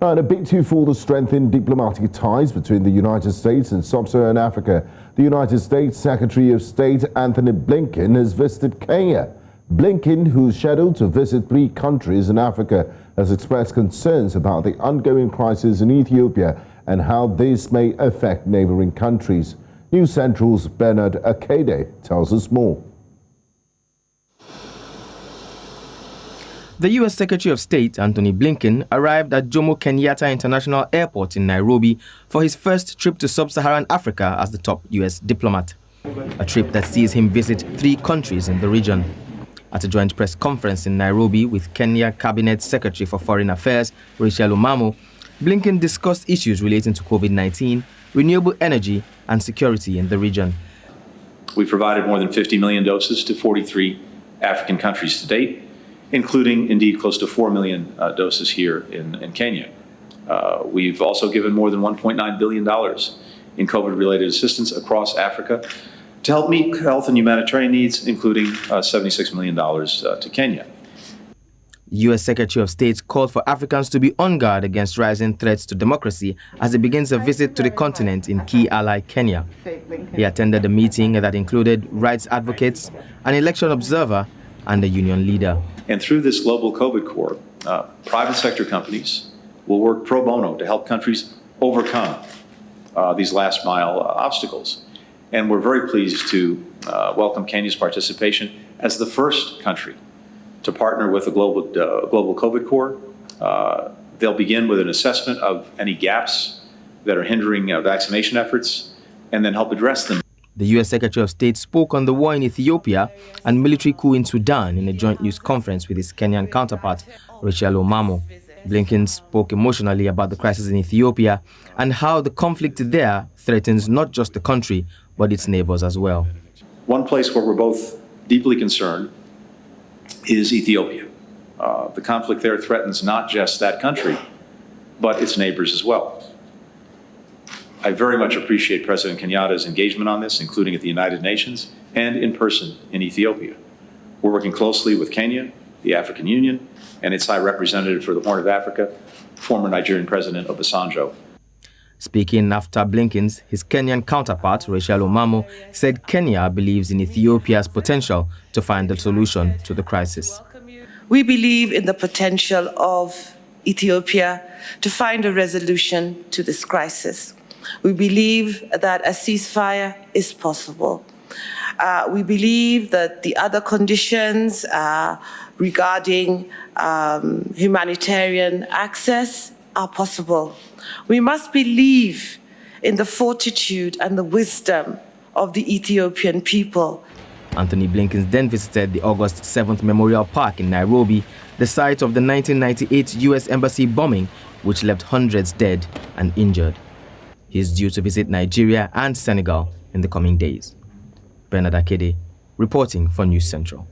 And a bit to further strengthen diplomatic ties between the United States and Sub-Saharan Africa, the United States Secretary of State Antony Blinken has visited Kenya. Blinken, who's scheduled to visit 3 countries in Africa, has expressed concerns about the ongoing crisis in Ethiopia and how this may affect neighboring countries. News Central's Bernard Akede tells us more. The U.S. Secretary of State, Antony Blinken, arrived at Jomo Kenyatta International Airport in Nairobi for his first trip to Sub-Saharan Africa as the top U.S. diplomat, a trip that sees him visit 3 countries in the region. At a joint press conference in Nairobi with Kenya Cabinet Secretary for Foreign Affairs, Rachel Omamo, Blinken discussed issues relating to COVID-19, renewable energy, and security in the region. We provided more than 50 million doses to 43 African countries to date, including indeed close to 4 million doses here in Kenya. We've also given more than $1.9 billion in COVID-related assistance across Africa to help meet health and humanitarian needs, including $76 million to Kenya. U.S. Secretary of State called for Africans to be on guard against rising threats to democracy as he begins a visit to the continent in key ally Kenya. He attended a meeting that included rights advocates, an election observer, and a union leader. And through this global COVID Corps, private sector companies will work pro bono to help countries overcome these last mile obstacles. And we're very pleased to welcome Kenya's participation as the first country to partner with the global COVID Corps. They'll begin with an assessment of any gaps that are hindering vaccination efforts and then help address them. The U.S. Secretary of State spoke on the war in Ethiopia and military coup in Sudan in a joint news conference with his Kenyan counterpart, Rachel Omamo. Blinken spoke emotionally about the crisis in Ethiopia and how the conflict there threatens not just the country, but its neighbors as well. One place where we're both deeply concerned is Ethiopia. The conflict there threatens not just that country, but its neighbors as well. I very much appreciate President Kenyatta's engagement on this, including at the United Nations and in person in Ethiopia. We're working closely with Kenya, the African Union, and its High Representative for the Horn of Africa, former Nigerian President Obasanjo. Speaking after Blinken's, his Kenyan counterpart, Rachel Omamo, said Kenya believes in Ethiopia's potential to find a solution to the crisis. We believe in the potential of Ethiopia to find a resolution to this crisis. We believe that a ceasefire is possible. We believe that the other conditions regarding humanitarian access are possible. We must believe in the fortitude and the wisdom of the Ethiopian people. Antony Blinken then visited the August 7th Memorial Park in Nairobi, the site of the 1998 U.S. Embassy bombing, which left hundreds dead and injured. He is due to visit Nigeria and Senegal in the coming days. Bernard Akede, reporting for News Central.